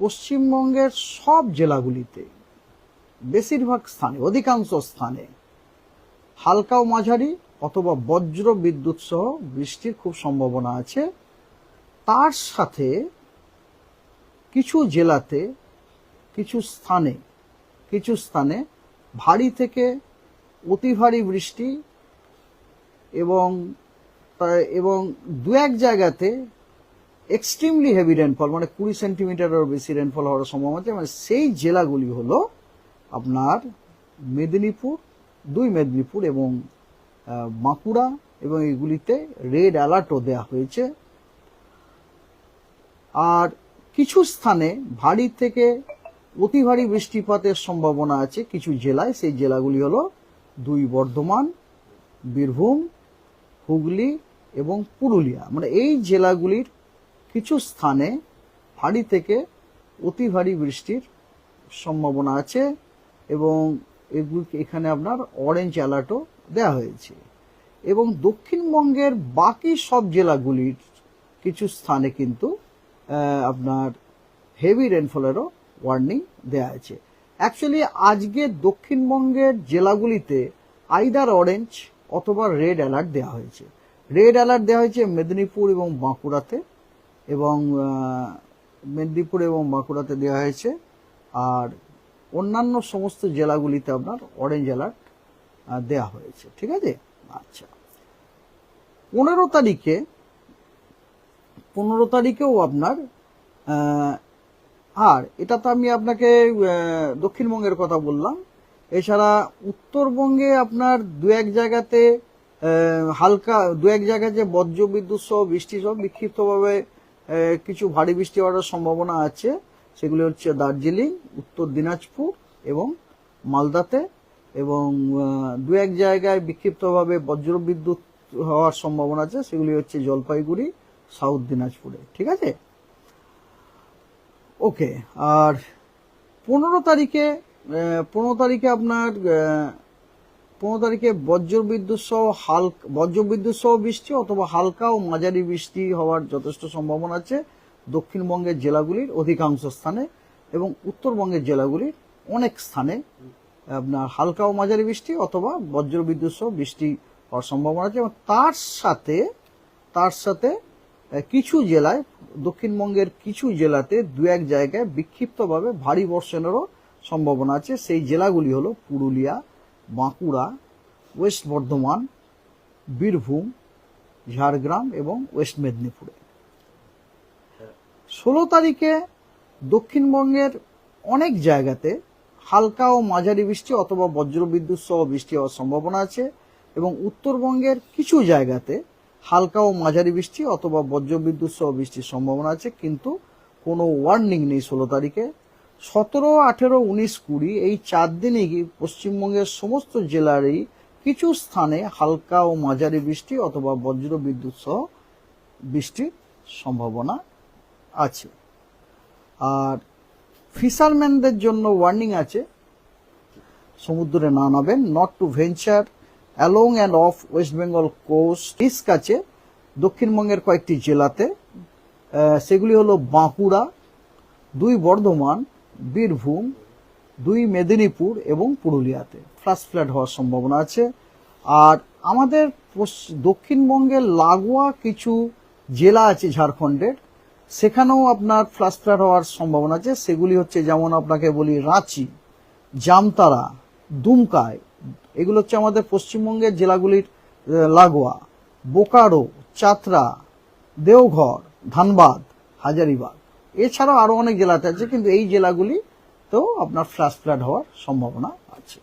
পশ্চিমবঙ্গের সব জেলাগুলিতে বেশিরভাগ স্থানে, অধিকাংশ স্থানে হালকা ও মাঝারি অথবা বজ্র বিদ্যুৎ সহ বৃষ্টির খুব সম্ভাবনা আছে। তার সাথে কিছু জেলাতে কিছু স্থানে ভারী থেকে অতি ভারী বৃষ্টি এবং দু এক জায়গাতে এক্সট্রিমলি হেভি রেনফল, মানে 20 সেন্টিমিটারেরও বেশি রেনফল হওয়ার সম্ভাবনা আছে। মানে সেই জেলাগুলি হলো আপনার মেদিনীপুর এবং বাঁকুড়া, এবং এগুলিতে রেড অ্যালার্টও দেওয়া হয়েছে। আর কিছু স্থানে ভারী থেকে অতি ভারী বৃষ্টিপাতের সম্ভাবনা আছে কিছু জেলায়। সেই জেলাগুলি হলো 2 বর্ধমান, বীরভূম, হুগলি এবং পুরুলিয়া। মানে এই জেলাগুলির কিছু স্থানে ভারী থেকে অতি ভারী বৃষ্টির সম্ভাবনা আছে, এবং এখানে আপনার অরেঞ্জ অ্যালার্টও দেওয়া হয়েছে। এবং দক্ষিণবঙ্গের বাকি সব জেলাগুলির কিছু স্থানে কিন্তু আপনার হেভি রেনফলেরও ওয়ার্নিং দেওয়া আছে। অ্যাকচুয়ালি আজকে দক্ষিণবঙ্গের জেলাগুলিতে আইদার অরেঞ্জ অথবা রেড অ্যালার্ট দেওয়া হয়েছে। রেড অ্যালার্ট দেওয়া হয়েছে মেদিনীপুর এবং বাঁকুড়াতে, দেওয়া হয়েছে। আর অন্যান্য সমস্ত জেলাগুলিতে আপনার অরেঞ্জ অ্যালার্ট দেওয়া হয়েছে। ঠিক আছে। আচ্ছা, 15 তারিখেও আপনার আর এটা তো আমি আপনাকে দক্ষিণবঙ্গের কথা বললাম। এছাড়া উত্তরবঙ্গে আপনার দু এক জায়গাতে বজ্রবিদ্যুৎ সহ বৃষ্টি সহ বিক্ষিপ্তভাবে কিছু ভারী বৃষ্টি হওয়ার সম্ভাবনা আছে। সেগুলি হচ্ছে দার্জিলিং, উত্তর দিনাজপুর এবং মালদাতে, এবং দু এক জায়গায় বিক্ষিপ্তভাবে বজ্রবিদ্যুৎ হওয়ার সম্ভাবনা আছে। সেগুলি হচ্ছে জলপাইগুড়ি, সাউথ দিনাজপুরে। ঠিক আছে। ওকে। আর 15 তারিখে বজ্রবিদ্যুৎ সহ বৃষ্টি অথবা হালকা ও মাঝারি বৃষ্টি হওয়ার যথেষ্ট সম্ভাবনা আছে দক্ষিণবঙ্গের জেলাগুলির অধিকাংশ স্থানে, এবং উত্তরবঙ্গের জেলাগুলির অনেক স্থানে আপনার হালকা ও মাঝারি বৃষ্টি অথবা বজ্রবিদ্যুৎ সহ বৃষ্টি হওয়ার সম্ভাবনা আছে। এবং তার সাথে কিছু জেলায়, দক্ষিণবঙ্গের কিছু জেলাতে দু এক জায়গায় বিক্ষিপ্তভাবে ভারী বর্ষণেরও সম্ভাবনা আছে। সেই জেলাগুলি হলো পুরুলিয়া, বাঁকুড়া, ওয়েস্ট বর্ধমান, বীরভূম, ঝাড়গ্রাম এবং ওয়েস্ট মেদিনীপুরে। 16 তারিখে দক্ষিণবঙ্গের অনেক জায়গাতে হালকা ও মাঝারি বৃষ্টি অথবা বজ্রবিদ্যুৎ সহ বৃষ্টি হওয়ার সম্ভাবনা আছে, এবং উত্তরবঙ্গের কিছু জায়গাতে হালকা ও মাঝারি বৃষ্টি অথবা বজ্রবিদ্যুৎ সহ বৃষ্টির সম্ভাবনা আছে, কিন্তু কোনো ওয়ার্নিং নেই 16 তারিখে। 17, 18, 19, 20 এই 4 দিনই পশ্চিমবঙ্গের সমস্ত জেলারই কিছু স্থানে হালকা ও মাঝারি বৃষ্টি অথবা বজ্রবিদ্যুৎ সহ বৃষ্টির সম্ভাবনা আছে। আর ফিশারম্যানদের জন্য ওয়ার্নিং আছে, সমুদ্রে না নামেন, not to venture along and of West Bengal coast. Risk আছে দক্ষিণবঙ্গের কয়েকটি জেলাতে। সেগুলি হলো বাঁকুড়া, 2 বর্ধমান, বীরভূম, 2 মেদিনীপুর এবং পুরুলিয়াতে ফ্ল্যাশ ফ্লাড হওয়ার সম্ভাবনা আছে। আর আমাদের দক্ষিণবঙ্গের লাগোয়া কিছু জেলা আছে ঝাড়খণ্ডের, সেখানেও আপনার ফ্ল্যাশ ফ্লাড হওয়ার সম্ভাবনা আছে। সেগুলি হচ্ছে, যেমন আপনাকে বলি, রাঁচি, জামতারা, দুমকায়, এগুলো হচ্ছে আমাদের পশ্চিমবঙ্গের জেলাগুলির লাগোয়া, বোকারো, চাতরা, দেওঘর, ধানবাদ, হাজারিবাগ। এছাড়াও আরো অনেক জেলাতে আছে, কিন্তু এই জেলাগুলি তো আপনার ফ্ল্যাশ ফ্লাড হওয়ার সম্ভাবনা আছে।